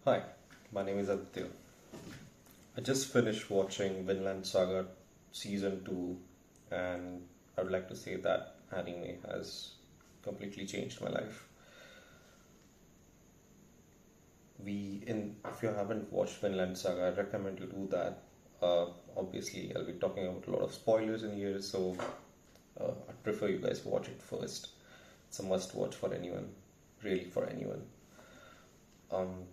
Hi, my name is Aditya. I just finished watching Vinland Saga season 2, and I would like to say that anime has completely changed my life. If you haven't watched Vinland Saga, I recommend you do that. Obviously, I'll be talking about a lot of spoilers in here, so I'd prefer you guys watch it first. It's a must watch for anyone, really for anyone. Um,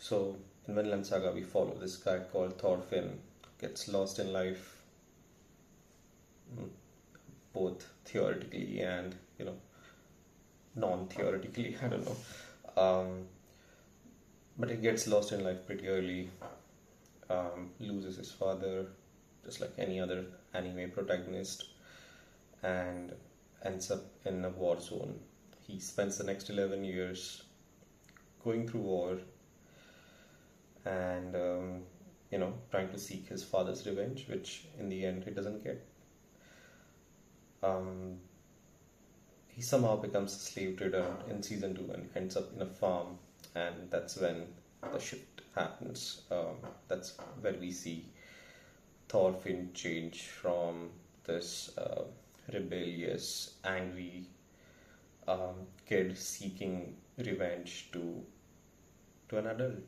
so in Vinland Saga, we follow this guy called Thorfinn, gets lost in life, mm, both theoretically and non-theoretically. I don't know, but he gets lost in life pretty early. Loses his father, just like any other anime protagonist, and ends up in a war zone. He spends the next 11 years going through war and trying to seek his father's revenge, which in the end he doesn't get. Um, he somehow becomes a slave trader in season 2 and ends up in a farm, and that's when the shift happens. That's where we see Thorfinn change from this rebellious, angry kid seeking revenge to an adult,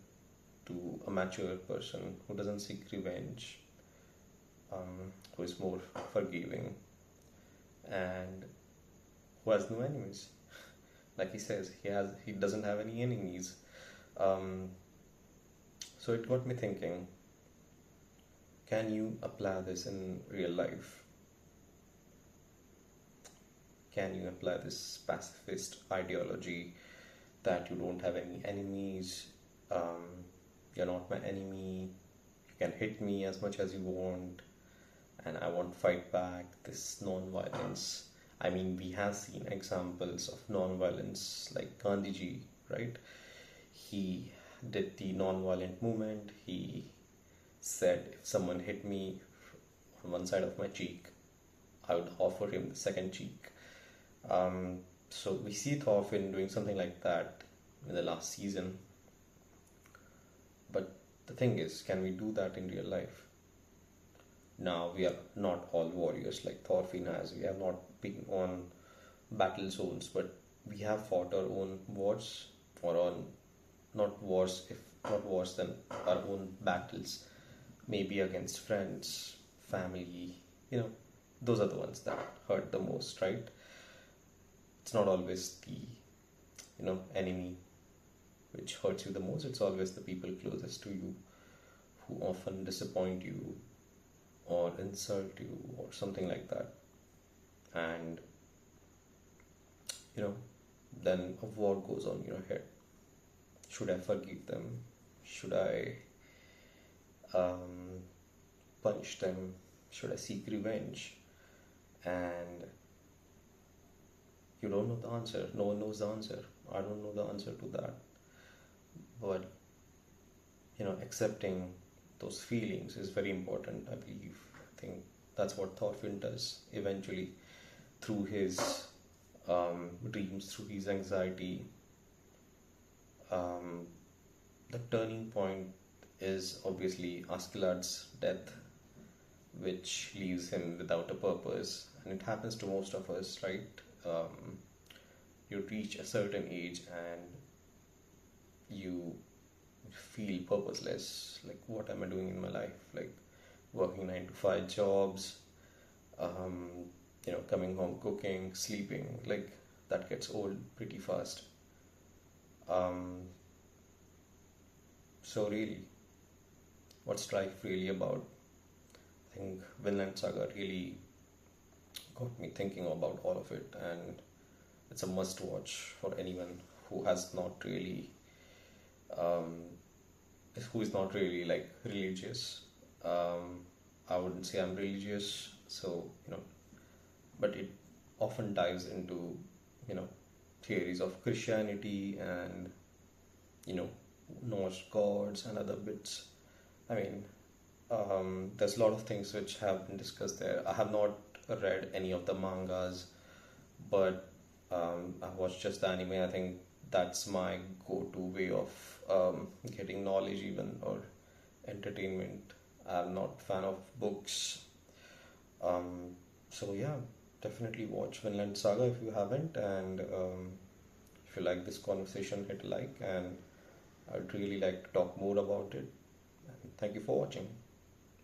to a mature person who doesn't seek revenge, who is more forgiving, and who has no enemies. Like he says, he doesn't have any enemies. Um, so it got me thinking: can you apply this in real life? Can you apply this pacifist ideology that you don't have any enemies? Um, you're not my enemy. You can hit me as much as you want, and I won't fight back. This non-violence. I mean, we have seen examples of non-violence like Gandhiji, right? He did the non-violent movement. He said if someone hit me on one side of my cheek, I would offer him the second cheek. So we see Thorfinn doing something like that in the last season. But the thing is, can we do that in real life? Now, we are not all warriors like Thorfinn has. We have not been on battle zones, but we have fought our own wars, or on not wars, if not wars, then our own battles, maybe against friends, family. You know, those are the ones that hurt the most, right? It's not always the enemy which hurts you the most. It's always the people closest to you who often disappoint you or insult you or something like that. And you know then a war goes on in your head. Should I forgive them? Should I um, punish them? Should I seek revenge? And you don't know the answer. No one knows the answer. I don't know the answer to that. But accepting those feelings is very important, I believe. I think that's what Thorfinn does eventually, through his dreams, through his anxiety. The turning point is obviously Askeladd's death, which leaves him without a purpose, and it happens to most of us, right? You reach a certain age and you feel purposeless. Like, what am I doing in my life? Like, working 9 to 5 jobs, um, coming home, cooking, sleeping. Like, that gets old pretty fast. Um, so, really, what's life really about? I think Vinland Saga really got me thinking about all of it, and it's a must watch for anyone who has not really um, who is not really like religious. I wouldn't say I'm religious, so but it often dives into you know theories of Christianity and you know Norse gods and other bits. I mean, there's a lot of things which have been discussed there. I have not read any of the mangas, but I watched just the anime. I think that's my go-to way of getting knowledge, even, or entertainment. I'm not fan of books. So yeah, definitely watch Vinland Saga if you haven't, and if you like this conversation, hit like, and I'd really like to talk more about it. And thank you for watching.